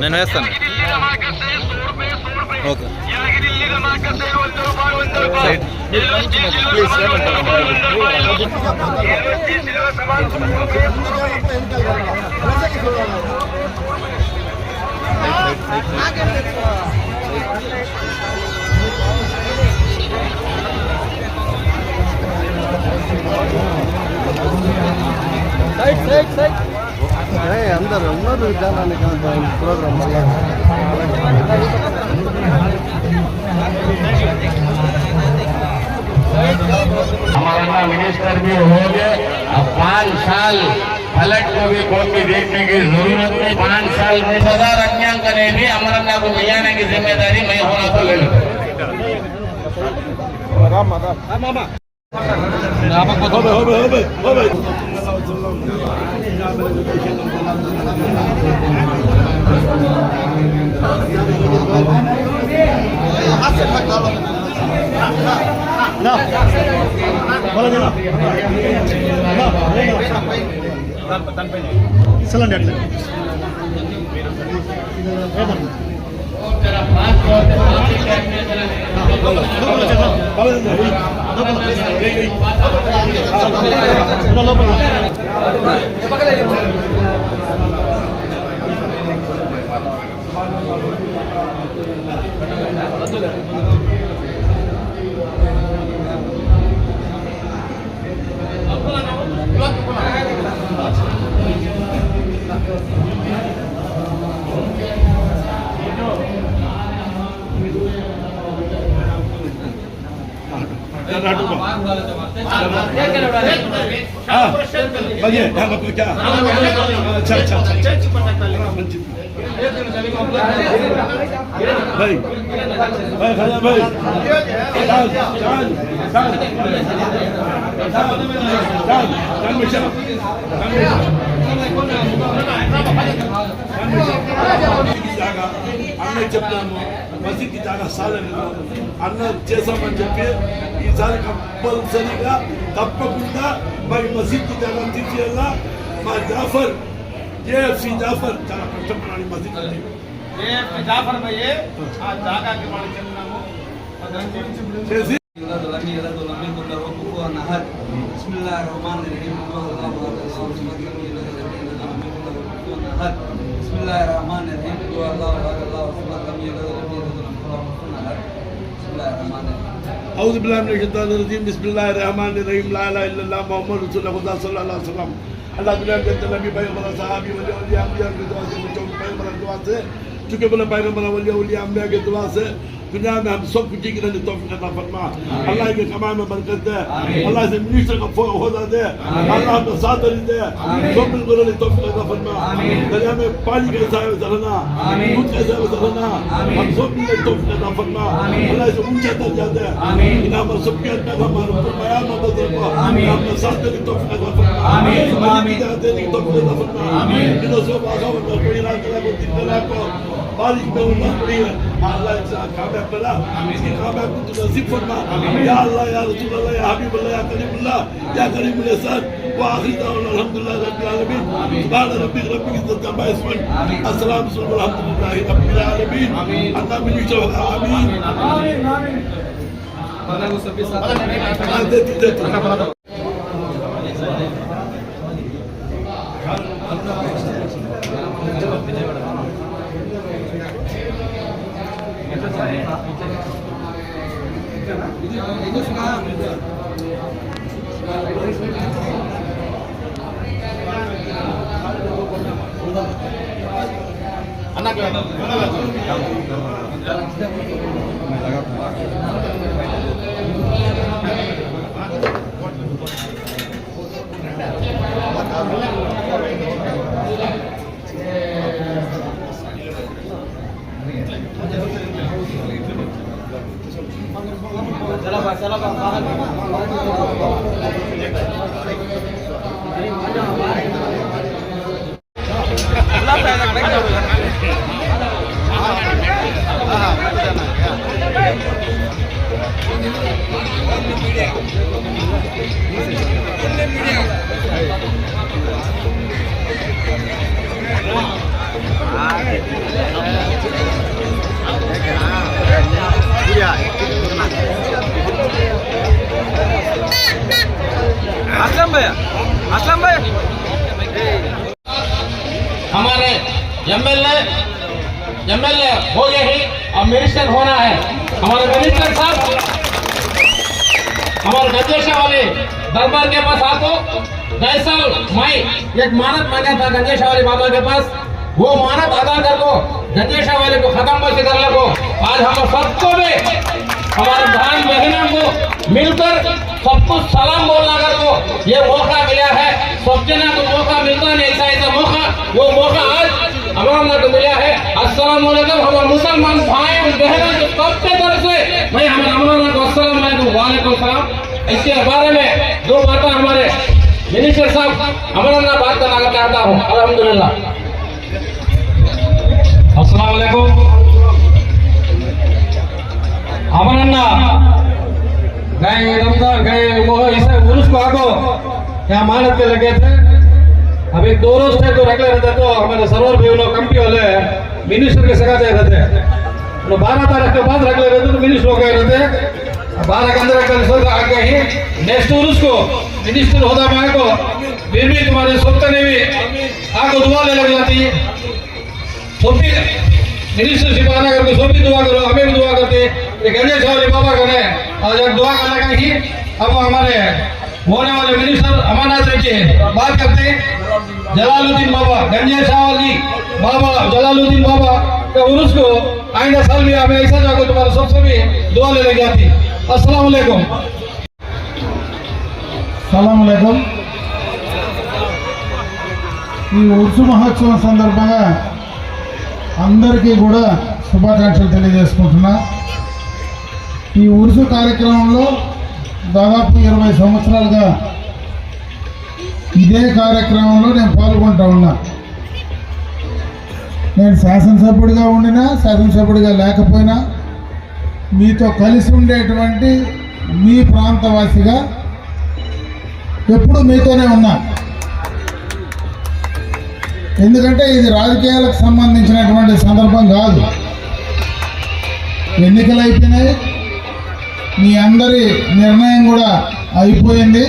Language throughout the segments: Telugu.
నేను వేస్తాను. ఓకే అందరు ఉన్నారు విధానానికి ప్రోగ్రామ్ వల్ల हमारा मिनिस्टर भी हो गए। अब 5 साल पलट को भी कौन भी देखने की जरूरत नहीं। 5 साल में सदा रंगांकन भी अमरन्ना को मिलाने की जिम्मेदारी मैं होना तो ले लूँ। అన్నయ్య చెప్తాము మసీద్కి జాగా సాలని అన్న చేసామని చెప్పి ఈసారి కంపల్సరీగా తప్పకుండా మరి మసీద్కి జాగా తీసేయాలా. మా జాఫర్ ఏఎఫ్సి జాఫర్ చాలా కష్టపడాలి మసీద్ జాఫర్ భయ్యే ఆ జాగాకి మనం చెప్తున్నాము చేసి أعوذ بالله من الشيطان الرجيم بسم الله الرحمن الرحيم لا إله إلا الله محمد رسول الله صلى الله عليه وسلم Allah bilang kata Nabi Muhammad sahabi wali awliya ambiya ke दुआ से बचाओ पैगंबर दुआ से चूंकि बोला पैगंबर वली awliya ambiya के दुआ से दुनिया में हम सब कुछ की नजर तौफीक अता फरमा। अल्लाह के कमाई में बरकत दे, अल्लाह से मिनिस्टर का होदा दे, अल्लाह का साथ दे, सब मिलकर ने तौफीक अता फरमा। दरिया में पानी कैसा है चलना, दूध कैसा है चलना, हम सब मिलकर तौफीक अता फरमा। अल्लाह से ऊंचा दर्जा दे, इनाम सब के अंदर हमारे फरमाया मदद को अपने साथ दे तौफीक अता फरमा। आमीन आमीन देने की तौफीक अता फरमा। इन सब आगा और कोई ना को दिखला को बारिश में उन्नत पड़ी है। अल्लाह से कामयाब बना, इसकी कामयाब को नसीब फरमा। या अल्लाह या रसूल अल्लाह या हबीब अल्लाह या करीमुल्लाह या करीमुल एहसान व आखिर दावना अल्हम्दुलिल्लाह रब्बिल आलमीन सुभान रब्बिक रब्बिल इज्जति अम्मा यसिफून अस्सलामु अलैहि रब्बिल आलमीन अल्लाह मिली शोहदा आमीन आमीन आमीन बना को सभी साथ देते असलम भाई हमारे एमएलए हो गए ही और मिनिस्टर होना है। हमारे मिनिस्टर साहब हमारे गंजेशा वाले दरबार के पास आपको गए साल मैं एक मानत मांगा था गंजेशा वाले बाबा के पास, वो मानत अदा कर को गंजेशा वाले को खत्म बस कर लो। आज हम सबको भी हमारे भाई बहनों को मिलकर सबको सलाम बोलना कर को ये मौका मिला है। सब जना को मौका मिलता नहीं, ऐसा मौका वो मौका आज हमारा को मिला है। अस्सलाम वालेकुम हमारे मुसलमान भाई बहनों को सबके तरफ से मैं हमारे अमराना को अस्सलाम वालेकुम सलाम। इसके बारे में दो बातें हमारे मिनिस्टर साहब अमराना बात करना चाहता हूँ। अल्हम्दुलिल्लाह अस्सलाम वालेकुम। अमराना गए रमजान गए वो इसे उर्स को आगो यहाँ मानत के लगे थे। अभी 2 रोज थे तो रख रहे थे तो हमारे सरोवर भी लोग कंपनी वाले मिनिस्टर के सगा दे रहे थे तो 12 तारीख के बाद रख ले रहे थे तो मिनिस्टर हो गए रहते 12 के अंदर आगे ही नेक्स्ट उर्स को मिनिस्टर होता मैं को फिर भी तुम्हारे सोचते नहीं भी आपको दुआ ले लग जाती है। सोपी मिनिस्टरशिप आना करके सोपी दुआ करो, हमें भी दुआ करते गंजेश वाले बाबा करे और जब दुआ करने का ही अब हमारे होने वाले मिनिस्टर अमरनाथ रेड्डी बात करते हैं जलालुद्दीन बाबा गंजेश वाली बाबा जलालुद्दीन बाबा के उर्स को आइंदा साल भी हमें ऐसा जाकर तुम्हारे सबसे भी दुआ ले लग जाती। अस्सलाम वालेकुम। సలాం అలైకుం। ఈ ఉర్సు మహోత్సవం సందర్భంగా అందరికీ కూడా శుభాకాంక్షలు తెలియజేసుకుంటున్నా। ఈ ఉర్సు కార్యక్రమంలో దాదాపు 20 సంవత్సరాలుగా ఇదే కార్యక్రమంలో నేను పాల్గొంటూ ఉన్నా। నేను శాసనసభ్యుడిగా ఉండినా శాసనసభ్యుడిగా లేకపోయినా మీతో కలిసి ఉండేటువంటి మీ ప్రాంతవాసిగా ఎప్పుడు మీతోనే ఉన్నా। ఎందుకంటే ఇది రాజకీయాలకు సంబంధించినటువంటి సందర్భం కాదు। ఎన్నికలు అయిపోయినాయి, మీ అందరి నిర్ణయం కూడా అయిపోయింది।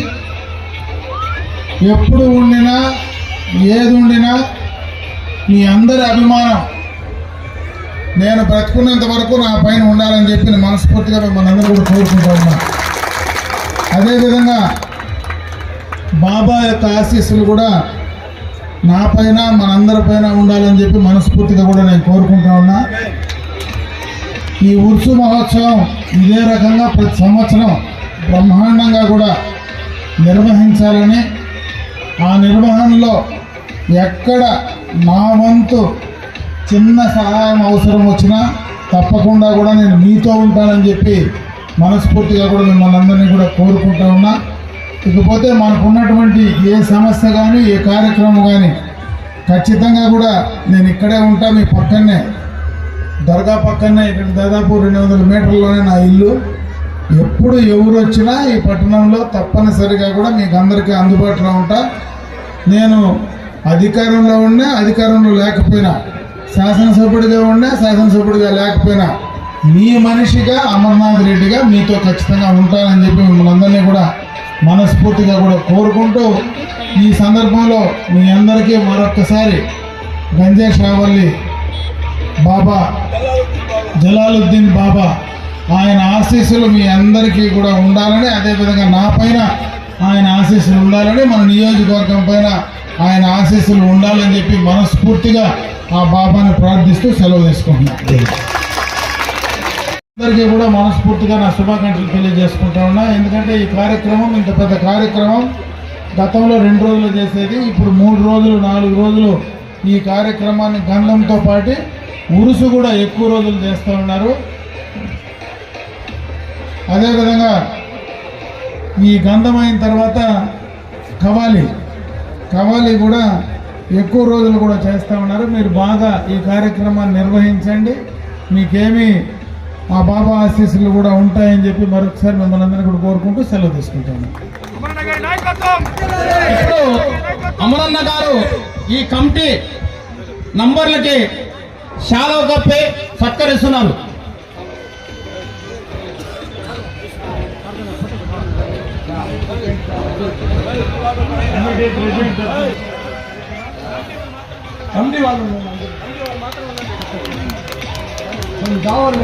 ఎప్పుడు ఉండినా ఏది ఉండినా మీ అందరి అభిమానం నేను బ్రతుకున్నంత వరకు నా పైన ఉండాలని చెప్పి నేను మనస్ఫూర్తిగా మిమ్మల్ని అందరూ కూడా కోరుకుంటా ఉన్నా। అదేవిధంగా బాబా యొక్క ఆశీస్సులు కూడా నా పైన మనందరి పైన ఉండాలని చెప్పి మనస్ఫూర్తిగా కూడా నేను కోరుకుంటా ఉన్నా। ఈ ఉర్సు మహోత్సవం ఇదే రకంగా ప్రతి సంవత్సరం బ్రహ్మాండంగా కూడా నిర్వహించాలని, ఆ నిర్వహణలో ఎక్కడ నా వంతు చిన్న సహాయం అవసరం వచ్చినా తప్పకుండా కూడా నేను మీతో ఉంటానని చెప్పి మనస్ఫూర్తిగా కూడా మిమ్మల్ని అందరినీ కూడా కోరుకుంటా ఉన్నా। ఇకపోతే మనకున్నటువంటి ఏ సమస్య కానీ ఏ కార్యక్రమం కానీ ఖచ్చితంగా కూడా నేను ఇక్కడే ఉంటా, మీ పక్కనే దర్గా పక్కనే ఇక్కడ దాదాపు 200 మీటర్లోనే నా ఇల్లు। ఎప్పుడు ఎవరు వచ్చినా ఈ పట్టణంలో తప్పనిసరిగా కూడా మీకు అందరికీ అందుబాటులో ఉంటా। నేను అధికారంలో ఉన్నా అధికారంలో లేకపోయినా, శాసనసభ్యుడిగా ఉన్నా శాసనసభ్యుడిగా లేకపోయినా మీ మనిషిగా అమర్నాథ్ రెడ్డిగా మీతో ఖచ్చితంగా ఉంటానని చెప్పి మిమ్మల్ని అందరినీ కూడా మనస్ఫూర్తిగా కూడా కోరుకుంటూ ఈ సందర్భంలో మీ అందరికీ మరొక్కసారి గంజేష్ రావల్లి బాబా జలాలుద్దీన్ బాబా ఆయన ఆశీస్సులు మీ అందరికీ కూడా ఉండాలని, అదేవిధంగా నా పైన ఆయన ఆశీస్సులు ఉండాలని, మన నియోజకవర్గం పైన ఆయన ఆశీస్సులు ఉండాలని చెప్పి మనస్ఫూర్తిగా ఆ బాబాని ప్రార్థిస్తూ సెలవు తీసుకుంటున్నాను। అందరికీ కూడా మనస్ఫూర్తిగా నా శుభాకాంక్షలు తెలియజేసుకుంటా ఉన్నా। ఎందుకంటే ఈ కార్యక్రమం ఇంత పెద్ద కార్యక్రమం గతంలో 2 రోజులు చేసేది, ఇప్పుడు 3 రోజులు 4 రోజులు ఈ కార్యక్రమాన్ని గంధంతో పాటు ఉరుసు కూడా ఎక్కువ రోజులు చేస్తూ ఉన్నారు। అదేవిధంగా ఈ గంధం అయిన తర్వాత కవాలి కూడా ఎక్కువ రోజులు కూడా చేస్తూ ఉన్నారు। మీరు బాగా ఈ కార్యక్రమాన్ని నిర్వహించండి, మీకేమీ ఆ బాబా ఆశీస్సులు కూడా ఉంటాయని చెప్పి మరొకసారి మిమ్మల్ని అందరినీ కూడా కోరుకుంటూ సెలవు తీసుకుంటాను। ఇప్పుడు అమరన్న గారు ఈ కమిటీ నంబర్లకి శాలువ కప్పి సత్కరిస్తున్నారు। కమిటీ వాళ్ళు కావాలి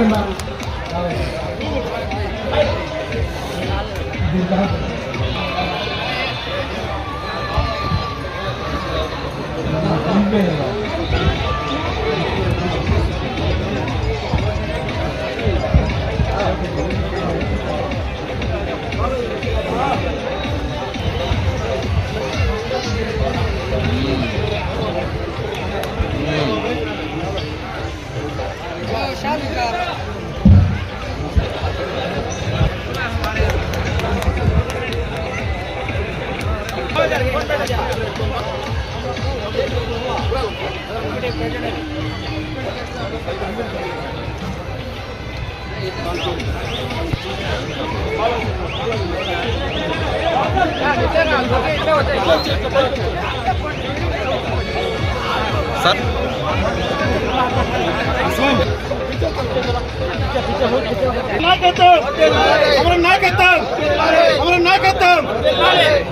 నాయకత్వం